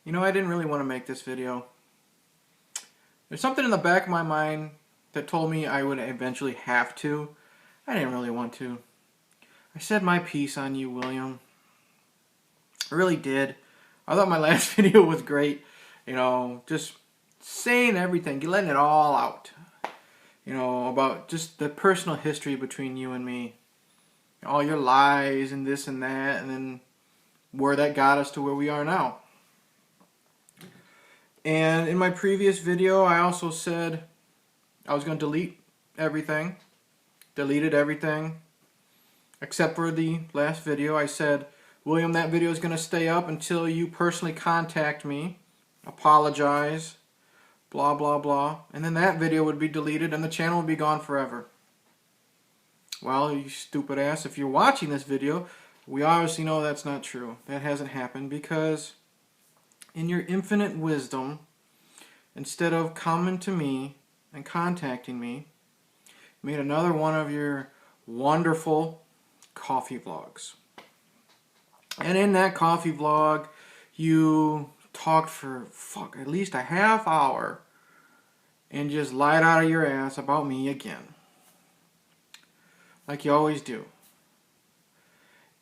You know, I didn't really want to make this video. There's something in the back of my mind that told me I would eventually have to. I didn't really want to. I said my piece on you, William. I really did. I thought my last video was great. You know, just saying everything, letting it all out. You know, about just the personal history between you and me. All your lies and this and that, and then where that got us to where we are now. And in my previous video, I also said I was going to delete everything. Deleted everything. Except for the last video. I said, William, that video is going to stay up until you personally contact me. Apologize. Blah, blah, blah. And then that video would be deleted and the channel would be gone forever. Well, you stupid ass, if you're watching this video, we obviously know that's not true. That hasn't happened because in your infinite wisdom, instead of coming to me and contacting me, you made another one of your wonderful coffee vlogs. And in that coffee vlog, you talked for at least a half hour and just lied out of your ass about me again. Like you always do.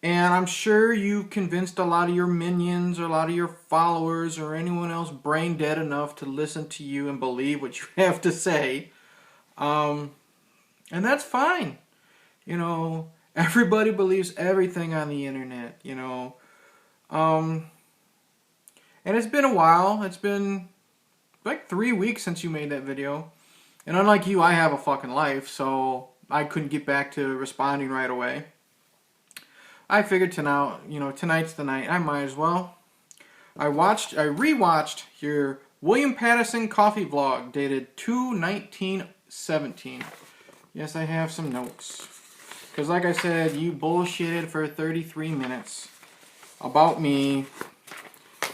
And I'm sure you convinced a lot of your minions or a lot of your followers or anyone else brain dead enough to listen to you and believe what you have to say. And that's fine. You know, everybody believes everything on the internet, you know. And it's been a while. It's been like 3 weeks since you made that video. And unlike you, I have a fucking life, so I couldn't get back to responding right away. I figured tonight's the night. I might as well. I rewatched your William Patterson coffee vlog dated 2/19/17. Yes, I have some notes. Because like I said, you bullshitted for 33 minutes about me.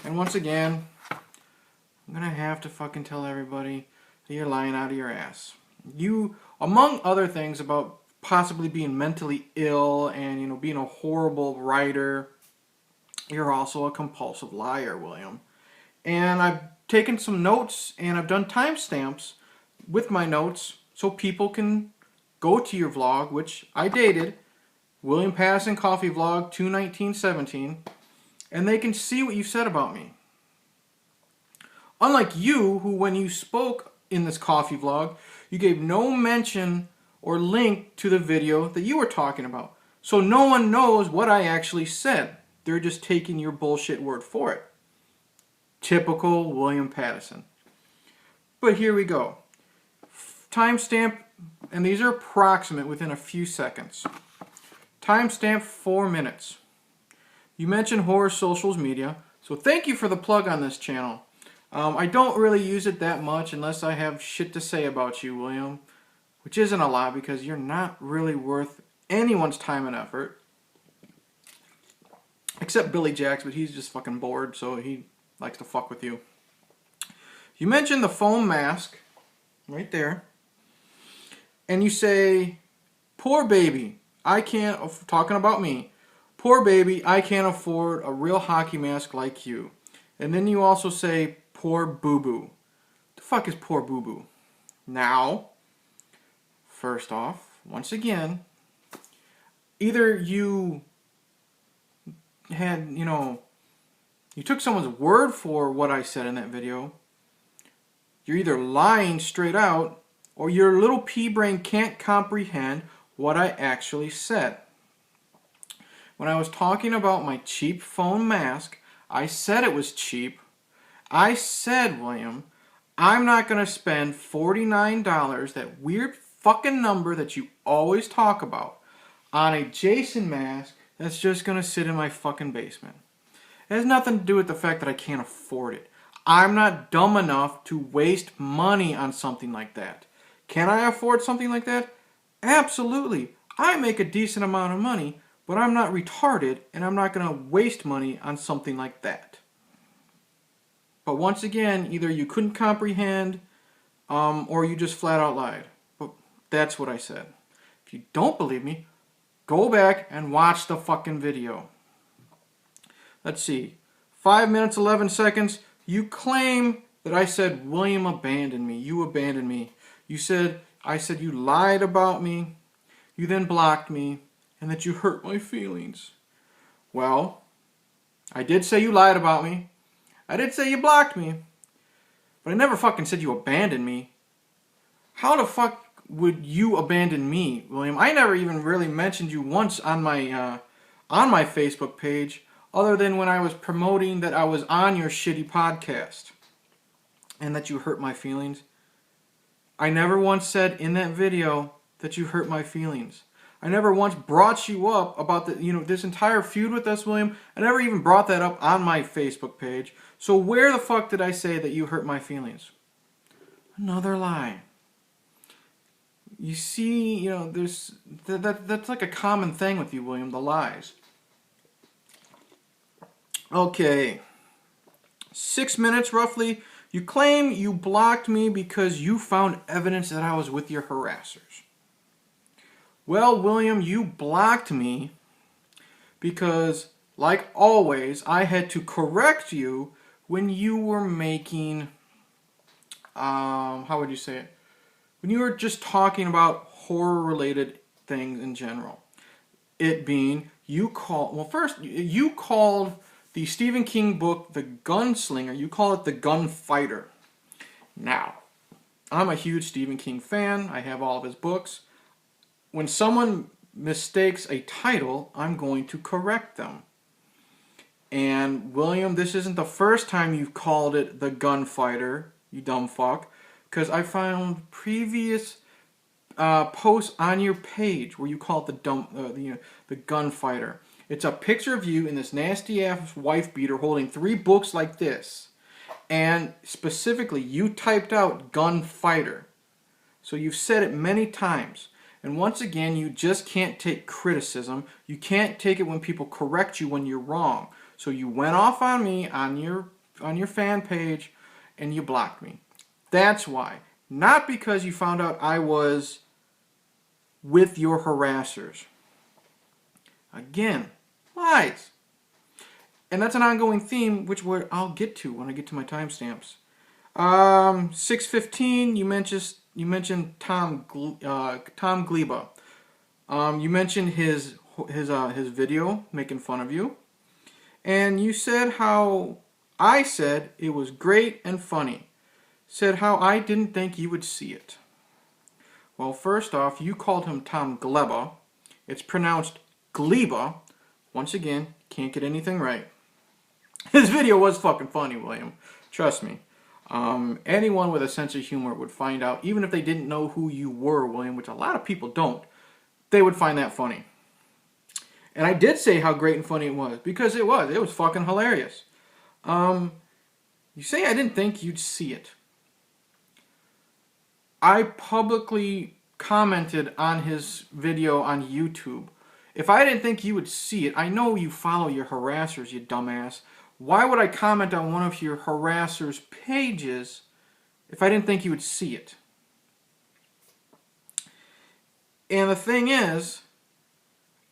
And once again, I'm going to have to fucking tell everybody that you're lying out of your ass. You, among other things about possibly being mentally ill and, you know, being a horrible writer, you're also a compulsive liar, William. And I've taken some notes and I've done timestamps with my notes so people can go to your vlog, which I dated, William Patterson Coffee Vlog 2/19/17, and they can see what you said about me. Unlike you, who when you spoke in this coffee vlog, you gave no mention or link to the video that you were talking about. So no one knows what I actually said. They're just taking your bullshit word for it. Typical William Patterson. But here we go. Timestamp, and these are approximate within a few seconds. Timestamp 4 minutes. You mentioned horror socials media, so thank you for the plug on this channel. I don't really use it that much unless I have shit to say about you, William. Which isn't a lot because you're not really worth anyone's time and effort. Except Billy Jacks, but he's just fucking bored, so he likes to fuck with you. You mentioned the foam mask, right there. And you say, poor baby, I can't, talking about me. Poor baby, I can't afford a real hockey mask like you. And then you also say, poor boo-boo. The fuck is poor boo-boo? Now, first off, once again, either you had, you took someone's word for what I said in that video, you're either lying straight out, or your little pea brain can't comprehend what I actually said. When I was talking about my cheap foam mask, I said it was cheap. I said, William, I'm not going to spend $49, that weird fucking number that you always talk about, on a Jason mask that's just going to sit in my fucking basement. It has nothing to do with the fact that I can't afford it. I'm not dumb enough to waste money on something like that. Can I afford something like that? Absolutely. I make a decent amount of money, but I'm not retarded and I'm not going to waste money on something like that. But once again, either you couldn't comprehend or you just flat out lied. But that's what I said. If you don't believe me, go back and watch the fucking video. Let's see. 5 minutes, 11 seconds. You claim that I said William abandoned me. You abandoned me. I said you lied about me. You then blocked me, and that you hurt my feelings. Well, I did say you lied about me. I did say you blocked me. But I never fucking said you abandoned me. How the fuck would you abandon me, William? I never even really mentioned you once on my Facebook page, other than when I was promoting that I was on your shitty podcast and that you hurt my feelings. I never once said in that video that you hurt my feelings. I never once brought you up about this entire feud with us, William. I never even brought that up on my Facebook page. So where the fuck did I say that you hurt my feelings? Another lie. You see, there's that's like a common thing with you, William, the lies. Okay. 6 minutes roughly. You claim you blocked me because you found evidence that I was with your harassers. Well, William, you blocked me because, like always, I had to correct you when you were making, how would you say it? When you were just talking about horror-related things in general. It being, you called the Stephen King book, The Gunslinger, you call it The Gunfighter. Now, I'm a huge Stephen King fan. I have all of his books. When someone mistakes a title, I'm going to correct them. And William, this isn't the first time you've called it The Gunfighter, you dumb fuck, because I found previous posts on your page where you call it the Gunfighter. It's a picture of you in this nasty ass wife beater holding 3 books like this, and specifically you typed out Gunfighter. So you've said it many times. And once again, you just can't take criticism. You can't take it when people correct you when you're wrong. So you went off on me on your fan page and you blocked me. That's why. Not because you found out I was with your harassers. Again, lies. And that's an ongoing theme, which I'll get to when I get to my timestamps. 6:15, you mentioned Tom Gleba. You mentioned his video making fun of you, and you said how I said it was great and funny. Said how I didn't think you would see it. Well, first off, you called him Tom Gleba. It's pronounced Gleba. Once again, can't get anything right. His video was fucking funny, William. Trust me. Anyone with a sense of humor would find out, even if they didn't know who you were, William, which a lot of people don't, they would find that funny. And I did say how great and funny it was, because it was. It was fucking hilarious. You say I didn't think you'd see it. I publicly commented on his video on YouTube. If I didn't think you would see it, I know you follow your harassers, you dumbass. Why would I comment on one of your harassers' pages if I didn't think you would see it? And the thing is,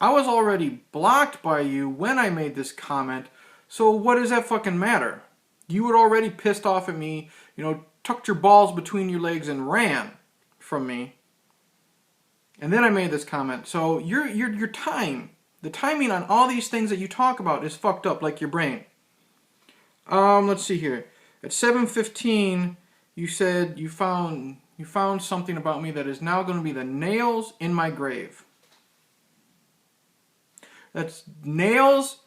I was already blocked by you when I made this comment, so what does that fucking matter? You had already pissed off at me, tucked your balls between your legs and ran from me. And then I made this comment. So your time, the timing on all these things that you talk about is fucked up like your brain. Let's see here. At 7:15, you said you found something about me that is now going to be the nails in my grave. That's nails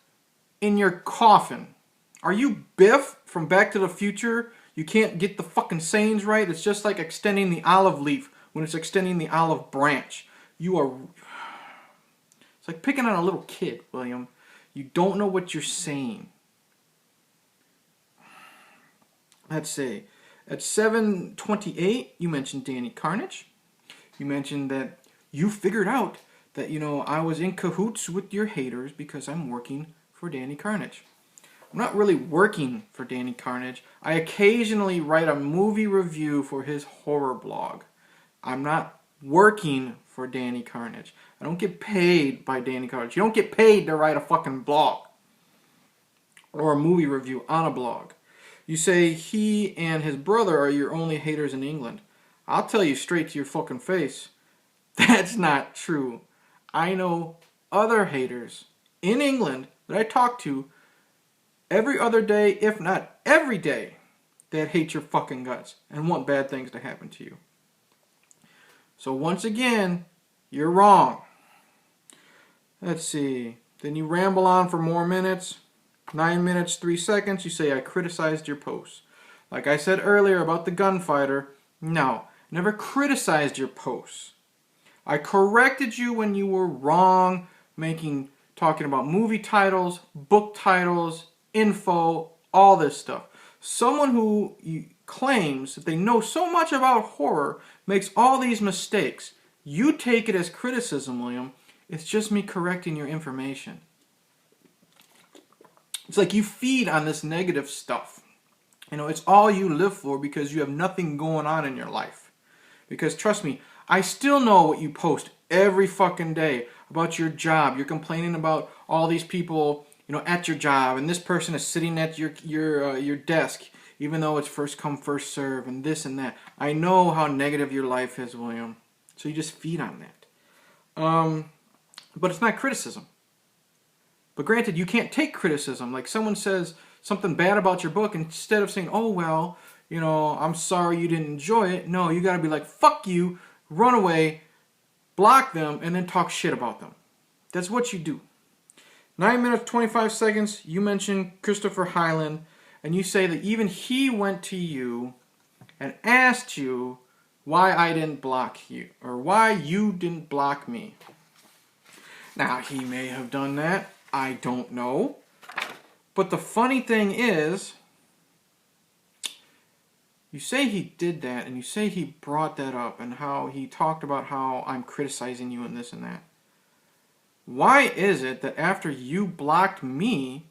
in your coffin. Are you Biff from Back to the Future? You can't get the fucking sayings right. It's just like extending the olive leaf when it's extending the olive branch. It's like picking on a little kid, William. You don't know what you're saying. Let's see. At 7:28, you mentioned Danny Carnage. You mentioned that you figured out that, I was in cahoots with your haters because I'm working for Danny Carnage. I'm not really working for Danny Carnage. I occasionally write a movie review for his horror blog. I'm not working for Danny Carnage. I don't get paid by Danny Carnage. You don't get paid to write a fucking blog or a movie review on a blog. You say he and his brother are your only haters in England. I'll tell you straight to your fucking face. That's not true. I know other haters in England that I talk to every other day, if not every day, that hate your fucking guts and want bad things to happen to you. So once again, you're wrong. Let's see. Then you ramble on for more minutes. 9 minutes, 3 seconds. You say, I criticized your post. Like I said earlier about the gunfighter, no, never criticized your posts. I corrected you when you were wrong, talking about movie titles, book titles, info, all this stuff. Someone who claims that they know so much about horror makes all these mistakes. You take it as criticism, William. It's just me correcting your information. It's like you feed on this negative stuff. You know, it's all you live for because you have nothing going on in your life. Because trust me, I still know what you post every fucking day about your job. You're complaining about all these people, you know, at your job, and this person is sitting at your desk, even though it's first come, first serve, and this and that. I know how negative your life is, William. So you just feed on that. But it's not criticism. But granted, you can't take criticism. Like someone says something bad about your book, instead of saying, oh, well, you know, I'm sorry you didn't enjoy it. No, you got to be like, fuck you, run away, block them, and then talk shit about them. That's what you do. 9 minutes, 25 seconds, you mentioned Christopher Hyland, and you say that even he went to you and asked you why I didn't block you, or why you didn't block me. Now, he may have done that. I don't know. But the funny thing is, you say he did that, and you say he brought that up, and how he talked about how I'm criticizing you and this and that. Why is it that after you blocked me,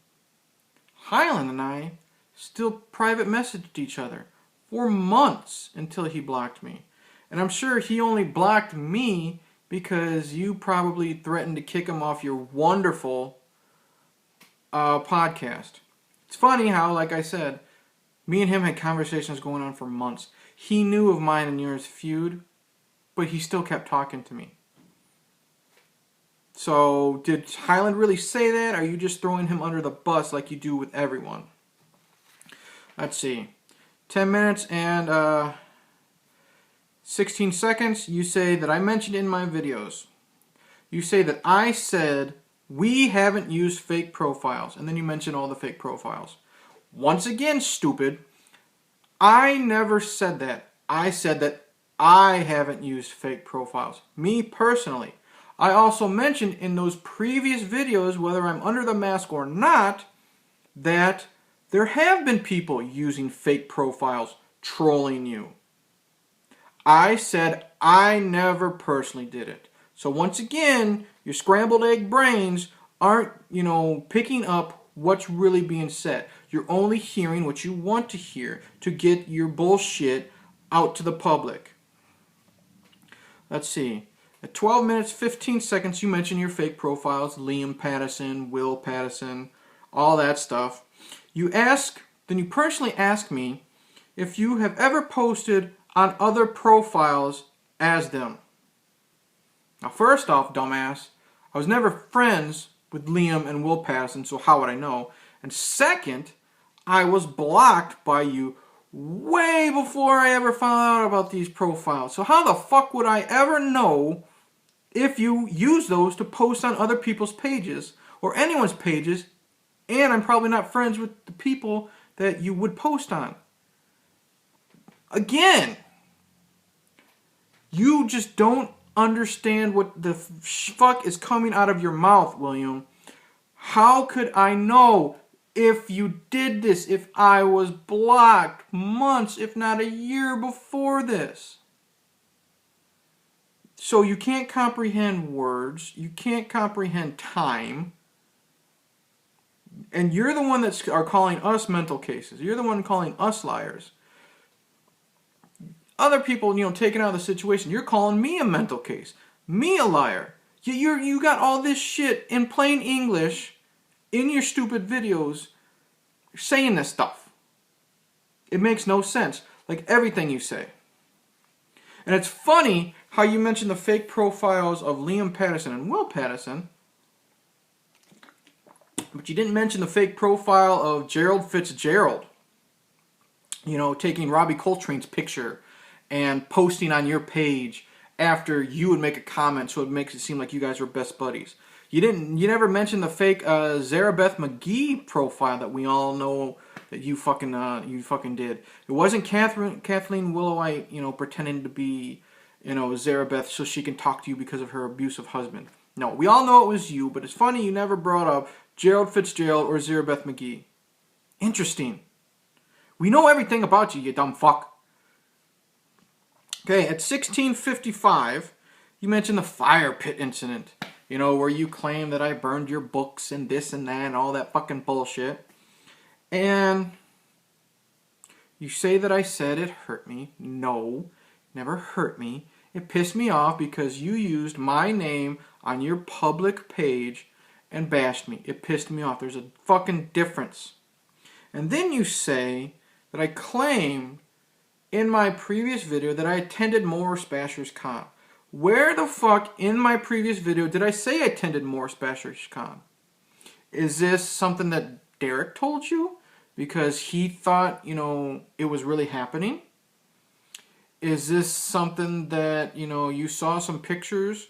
Hyland and I still private messaged each other for months until he blocked me? And I'm sure he only blocked me because you probably threatened to kick him off your wonderful podcast. It's funny how, like I said, me and him had conversations going on for months. He knew of mine and yours feud, but he still kept talking to me. So, did Hyland really say that, or are you just throwing him under the bus like you do with everyone? Let's see. 10 minutes and 16 seconds. You say that I mentioned in my videos. You say that I said we haven't used fake profiles. And then you mention all the fake profiles. Once again, stupid. I never said that. I said that I haven't used fake profiles. Me personally. I also mentioned in those previous videos, whether I'm under the mask or not, that there have been people using fake profiles trolling you. I said I never personally did it. So once again, your scrambled egg brains aren't, picking up what's really being said. You're only hearing what you want to hear to get your bullshit out to the public. Let's see. At 12 minutes, 15 seconds, you mention your fake profiles, Liam Patterson, Will Patterson, all that stuff. Then you personally ask me if you have ever posted on other profiles as them. Now, first off, dumbass, I was never friends with Liam and Will Patterson, so how would I know? And second, I was blocked by you way before I ever found out about these profiles. So how the fuck would I ever know if you use those to post on other people's pages or anyone's pages, and I'm probably not friends with the people that you would post on? Again, you just don't understand what the fuck is coming out of your mouth, William. How could I know if you did this, if I was blocked months, if not a year before this? So you can't comprehend words, you can't comprehend time, and you're the one that are calling us mental cases. You're the one calling us liars. Other people, taken out of the situation, you're calling me a mental case, me a liar. You got all this shit in plain English in your stupid videos saying this stuff. It makes no sense. Like everything you say. And it's funny how you mentioned the fake profiles of Liam Patterson and Will Patterson, but you didn't mention the fake profile of Gerald Fitzgerald. You know, taking Robbie Coltrane's picture and posting on your page after you would make a comment, so it makes it seem like you guys were best buddies. You never mentioned the fake Zarabeth McGee profile that we all know that you fucking did. It wasn't Kathleen Willowite, you know, pretending to be, you know, Zarabeth so she can talk to you because of her abusive husband. No, we all know it was you, but it's funny you never brought up Gerald Fitzgerald or Zarabeth McGee. Interesting. We know everything about you, you dumb fuck. Okay, at 16:55, you mentioned the fire pit incident. You know, where you claim that I burned your books and this and that and all that fucking bullshit. And you say that I said it hurt me. No, never hurt me. It pissed me off because you used my name on your public page and bashed me. It pissed me off. There's a fucking difference. And then you say that I claimed in my previous video that I attended Morris Basher's Con. Where the fuck in my previous video did I say I attended Morris Basher's Con? Is this something that Derek told you because he thought, you know, it was really happening? Is this something that, you know, you saw some pictures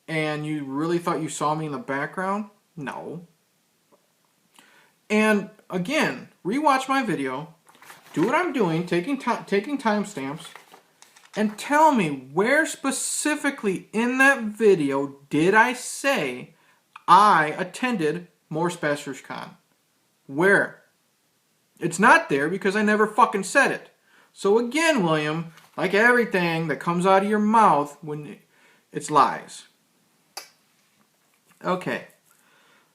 and you really thought you saw me in the background? No. And again, rewatch my video, do what I'm doing, taking timestamps, and tell me where specifically in that video did I say I attended Morris Basher's Con? Where? It's not there because I never fucking said it. So again, William, like everything that comes out of your mouth, when it's lies. Okay,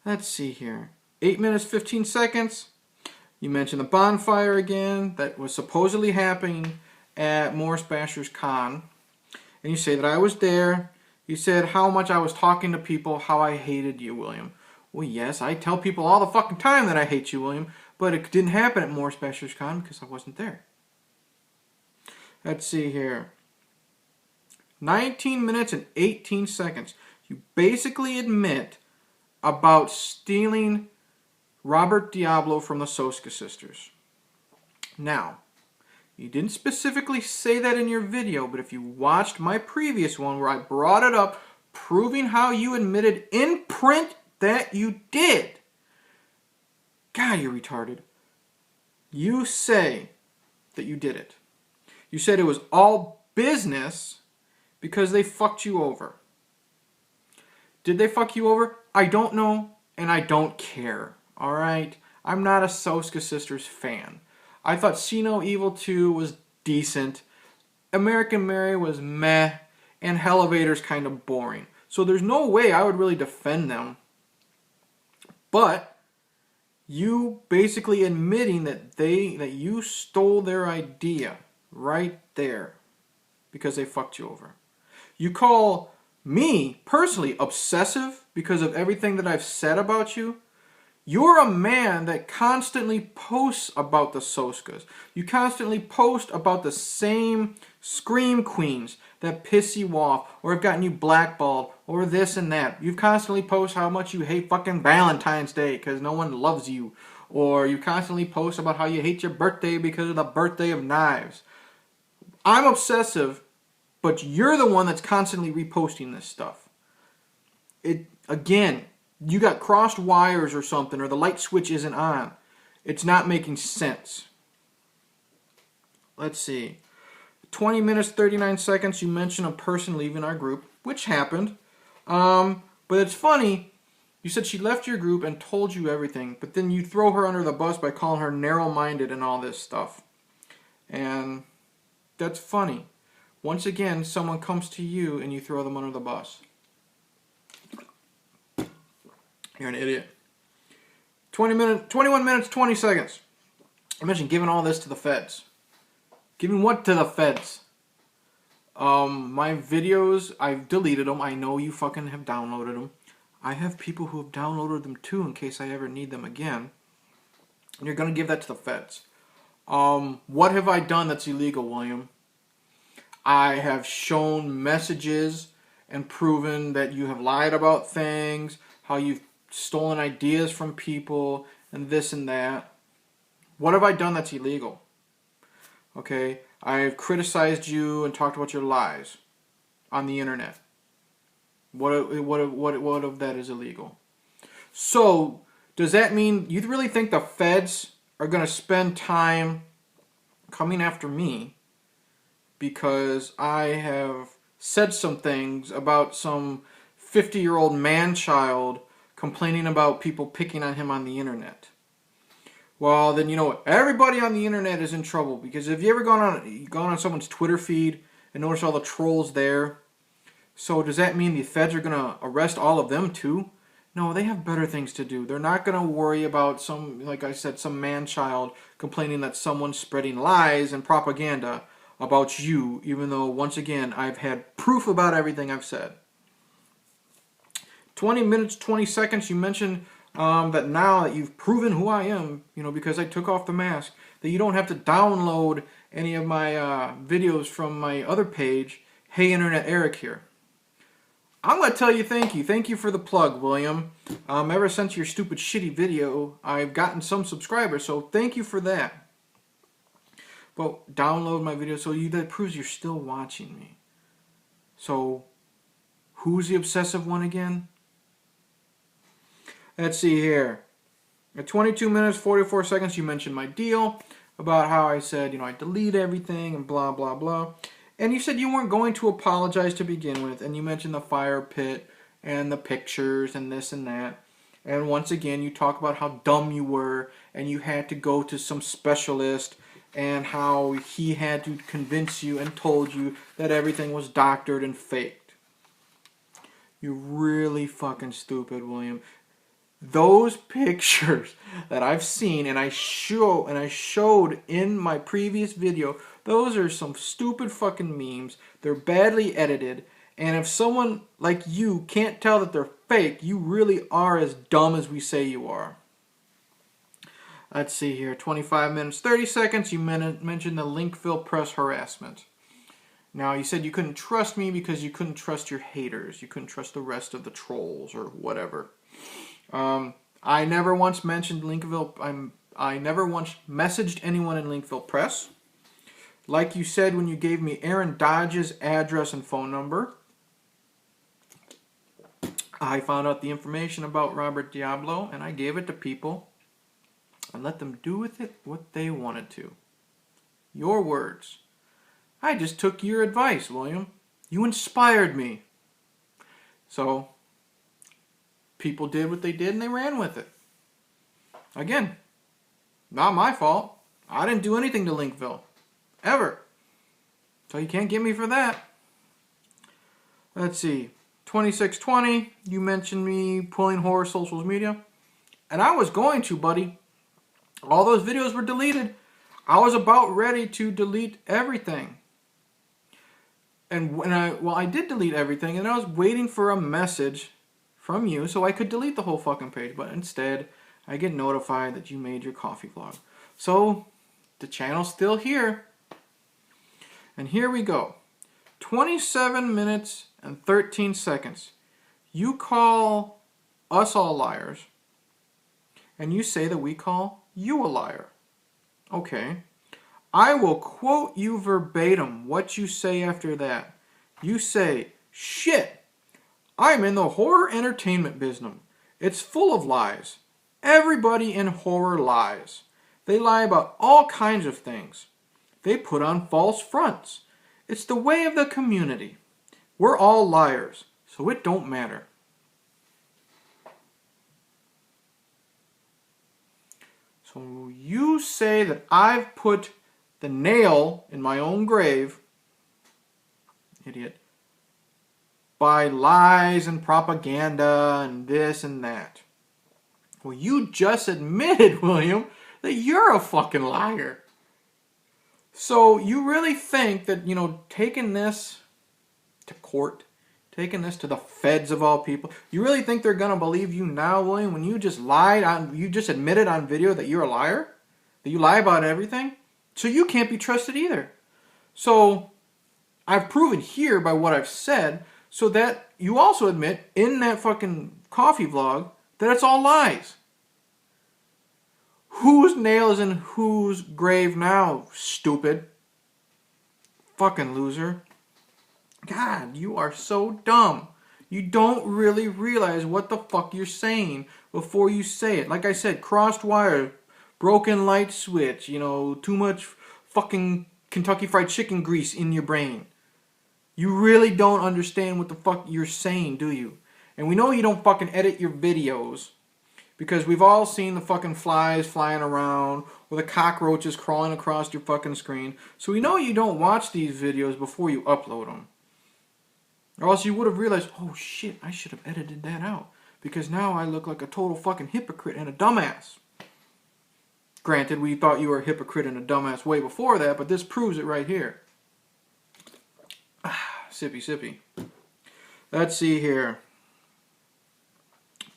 let's see here. 8 minutes, 15 seconds. You mentioned the bonfire again that was supposedly happening at Morris Basher's Con. And you say that I was there. You said how much I was talking to people, how I hated you, William. Well, yes, I tell people all the fucking time that I hate you, William, but it didn't happen at Morris Basher's Con because I wasn't there. Let's see here. 19 minutes and 18 seconds. You basically admit about stealing Robert Diablo from the Soska sisters. Now, you didn't specifically say that in your video, but if you watched my previous one where I brought it up, proving how you admitted in print that you did. God, you're retarded. You say that you did it. You said it was all business because they fucked you over. Did they fuck you over? I don't know, and I don't care. Alright? I'm not a Soska Sisters fan. I thought See No Evil 2 was decent. American Mary was meh. And Elevator's kind of boring. So there's no way I would really defend them. But you basically admitting that you stole their idea right there because they fucked you over. You call me personally obsessive because of everything that I've said about you. You're a man that constantly posts about the Soskas. You constantly post about the same scream queens that piss you off or have gotten you blackballed or this and that. You constantly post how much you hate fucking Valentine's Day because no one loves you. Or you constantly post about how you hate your birthday because of the birthday of knives. I'm obsessive, but you're the one that's constantly reposting this stuff. Again, you got crossed wires or something, or the light switch isn't on. It's not making sense. Let's see. 20 minutes, 39 seconds, you mentioned a person leaving our group, which happened. But it's funny, you said she left your group and told you everything, but then you throw her under the bus by calling her narrow-minded and all this stuff. And that's funny. Once again, someone comes to you and you throw them under the bus. You're an idiot. 21 minutes, 20 seconds. Imagine giving all this to the feds. Giving what to the feds? My videos, I've deleted them. I know you fucking have downloaded them. I have people who have downloaded them too in case I ever need them again. And you're going to give that to the feds. What have I done that's illegal, William? I have shown messages and proven that you have lied about things, how you've stolen ideas from people, and this and that. What have I done that's illegal? Okay, I've criticized you and talked about your lies on the internet. What of that is illegal? So, does that mean you really think the feds are going to spend time coming after me because I have said some things about some 50-year-old man-child complaining about people picking on him on the internet? Well, then you know what? Everybody on the internet is in trouble, because have you ever gone on someone's Twitter feed and noticed all the trolls there? So does that mean the feds are going to arrest all of them too? No, they have better things to do. They're not going to worry about some, like I said, some man-child complaining that someone's spreading lies and propaganda about you, even though, once again, I've had proof about everything I've said. 20 minutes, 20 seconds, you mentioned that now that you've proven who I am, because I took off the mask, that you don't have to download any of my videos from my other page, Hey Internet Eric here. I'm going to tell you thank you. Thank you for the plug, William. Ever since your stupid shitty video, I've gotten some subscribers, so thank you for that. But download my video, so that proves you're still watching me. So, who's the obsessive one again? Let's see here. At 22 minutes, 44 seconds, you mentioned my deal about how I said, I delete everything and blah, blah, blah. And you said you weren't going to apologize to begin with. And you mentioned the fire pit and the pictures and this and that. And once again, you talk about how dumb you were and you had to go to some specialist and how he had to convince you and told you that everything was doctored and faked. You're really fucking stupid, William. Those pictures that I've seen and I showed in my previous video, those are some stupid fucking memes. They're badly edited, and if someone like you can't tell that they're fake, you really are as dumb as we say you are. Let's see here, 25 minutes, 30 seconds, you mentioned the Linkville press harassment. Now, you said you couldn't trust me because you couldn't trust your haters. You couldn't trust the rest of the trolls or whatever. I never once mentioned Linkville. I never once messaged anyone in Linkville Press. Like you said when you gave me Aaron Dodge's address and phone number, I found out the information about Robert Diablo and I gave it to people and let them do with it what they wanted to. Your words. I just took your advice, William. You inspired me. So, people did what they did and they ran with it. Again, not my fault. I didn't do anything to Linkville. Ever. So you can't get me for that. Let's see. 2620, you mentioned me pulling horror social media. And I was going to, buddy. All those videos were deleted. I was about ready to delete everything. And when I did delete everything, and I was waiting for a message from you so I could delete the whole fucking page. But instead, I get notified that you made your coffee vlog. So, the channel's still here. And here we go. 27 minutes and 13 seconds. You call us all liars. And you say that we call you a liar. Okay. I will quote you verbatim what you say after that. You say, shit, I'm in the horror entertainment business. It's full of lies. Everybody in horror lies. They lie about all kinds of things. They put on false fronts. It's the way of the community. We're all liars, so it don't matter. So you say that I've put the nail in my own grave, idiot, by lies and propaganda and this and that. Well, you just admitted, William, that you're a fucking liar. So you really think that, taking this to court, taking this to the feds of all people, you really think they're going to believe you now, William, when you just admitted on video that you're a liar? That you lie about everything? So you can't be trusted either. So I've proven here by what I've said, so that you also admit in that fucking coffee vlog that it's all lies. Whose nail is in whose grave now, stupid? Fucking loser. God, you are so dumb. You don't really realize what the fuck you're saying before you say it. Like I said, crossed wire, broken light switch, too much fucking Kentucky Fried Chicken grease in your brain. You really don't understand what the fuck you're saying, do you? And we know you don't fucking edit your videos, because we've all seen the fucking flies flying around or the cockroaches crawling across your fucking screen. So we know you don't watch these videos before you upload them. Or else you would have realized, oh shit, I should have edited that out, because now I look like a total fucking hypocrite and a dumbass. Granted, we thought you were a hypocrite and a dumbass way before that, but this proves it right here. Sippy, sippy. Let's see here.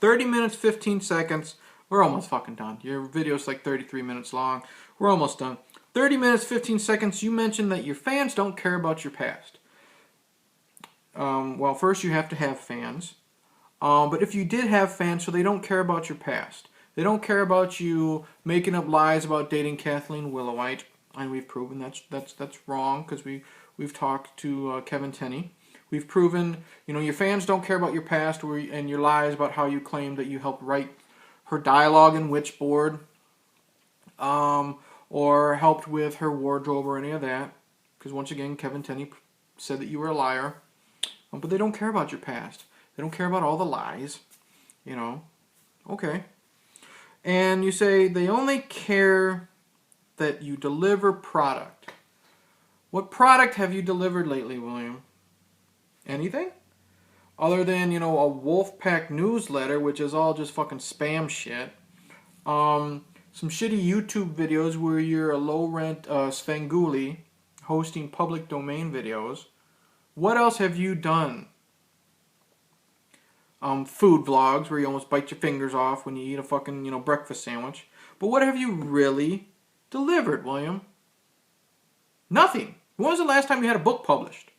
30 minutes, 15 seconds. We're almost fucking done. Your video's like 33 minutes long. We're almost done. 30 minutes, 15 seconds. You mentioned that your fans don't care about your past. Well, first you have to have fans. But if you did have fans, so they don't care about your past. They don't care about you making up lies about dating Kathleen Willowite. And we've proven that's wrong, because we've talked to Kevin Tenney. We've proven, your fans don't care about your past and your lies about how you claim that you helped write her dialogue in Witchboard, or helped with her wardrobe or any of that. Because once again, Kevin Tenney said that you were a liar. But they don't care about your past. They don't care about all the lies. Okay. And you say they only care that you deliver product. What product have you delivered lately, William? Anything? Other than, a Wolfpack newsletter, which is all just fucking spam shit. Some shitty YouTube videos where you're a low-rent Svengoolie hosting public domain videos. What else have you done? Food vlogs where you almost bite your fingers off when you eat a fucking, breakfast sandwich. But what have you really delivered, William? Nothing. When was the last time you had a book published?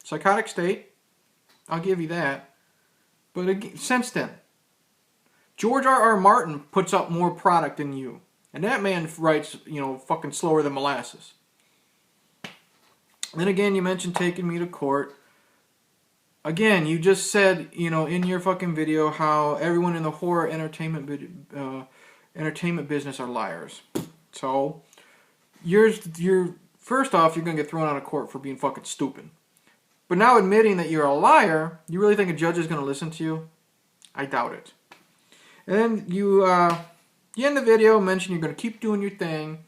Psychotic State, I'll give you that. But again, since then, George R.R. Martin puts up more product than you. And that man writes, fucking slower than molasses. Then again, you mentioned taking me to court. Again, you just said, in your fucking video how everyone in the horror entertainment business are liars. So, first off, you're going to get thrown out of court for being fucking stupid. But now admitting that you're a liar, you really think a judge is going to listen to you? I doubt it. And then you end the video, mention you're going to keep doing your thing,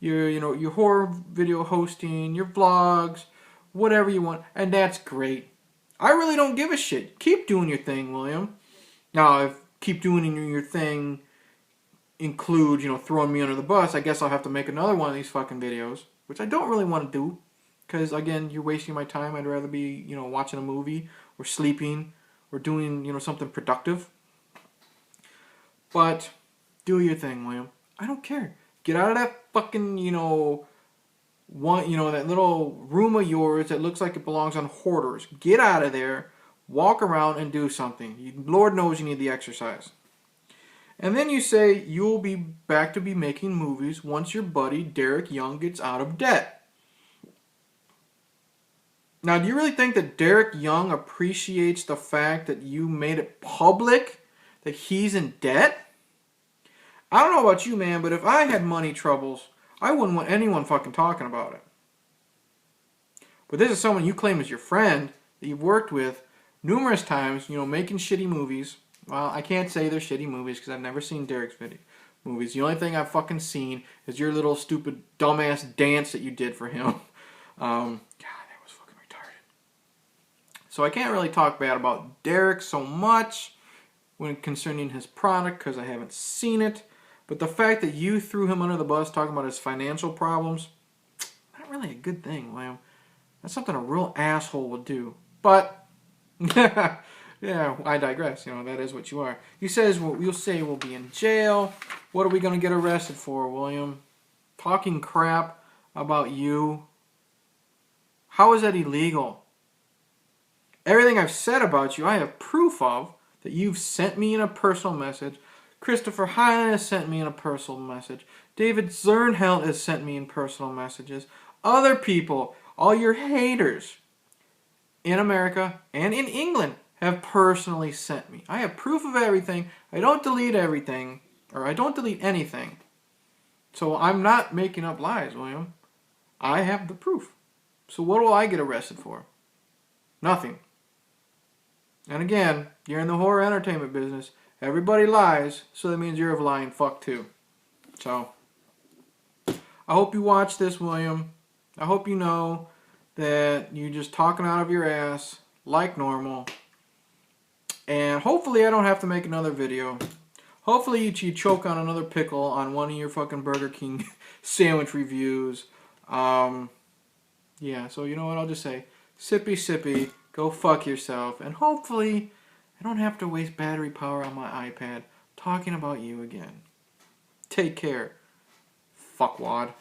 your horror video hosting, your vlogs, whatever you want, and that's great. I really don't give a shit. Keep doing your thing, William. Now, if keep doing your thing includes, throwing me under the bus, I guess I'll have to make another one of these fucking videos, which I don't really want to do. Because, again, you're wasting my time. I'd rather be, watching a movie or sleeping or doing, something productive. But do your thing, William. I don't care. Get out of that fucking, that little room of yours that looks like it belongs on Hoarders. Get out of there. Walk around and do something. Lord knows you need the exercise. And then you say you'll be back to be making movies once your buddy Derek Young gets out of debt. Now, do you really think that Derek Young appreciates the fact that you made it public that he's in debt? I don't know about you, man, but if I had money troubles, I wouldn't want anyone fucking talking about it. But this is someone you claim is your friend that you've worked with numerous times, making shitty movies. Well, I can't say they're shitty movies because I've never seen Derek's movies. The only thing I've fucking seen is your little stupid dumbass dance that you did for him. God, that was fucking retarded. So I can't really talk bad about Derek so much when concerning his product because I haven't seen it. But the fact that you threw him under the bus talking about his financial problems, not really a good thing, William. That's something a real asshole would do. But, yeah, I digress. That is what you are. You'll say we'll be in jail. What are we going to get arrested for, William? talking crap about you. How is that illegal? Everything I've said about you, I have proof of that you've sent me in a personal message. Christopher Hyland has sent me in a personal message. David Zernhelt has sent me in personal messages. Other people, all your haters in America and in England have personally sent me. I have proof of everything. I don't delete everything, or I don't delete anything. So I'm not making up lies, William. I have the proof. So what will I get arrested for? Nothing. And again, you're in the horror entertainment business. Everybody lies, so that means you're a lying fuck too. So, I hope you watch this, William. I hope you know that you're just talking out of your ass like normal. And hopefully I don't have to make another video. Hopefully you choke on another pickle on one of your fucking Burger King sandwich reviews. Yeah, so you know what I'll just say. Sippy sippy, go fuck yourself. And hopefully I don't have to waste battery power on my iPad talking about you again. Take care, fuckwad.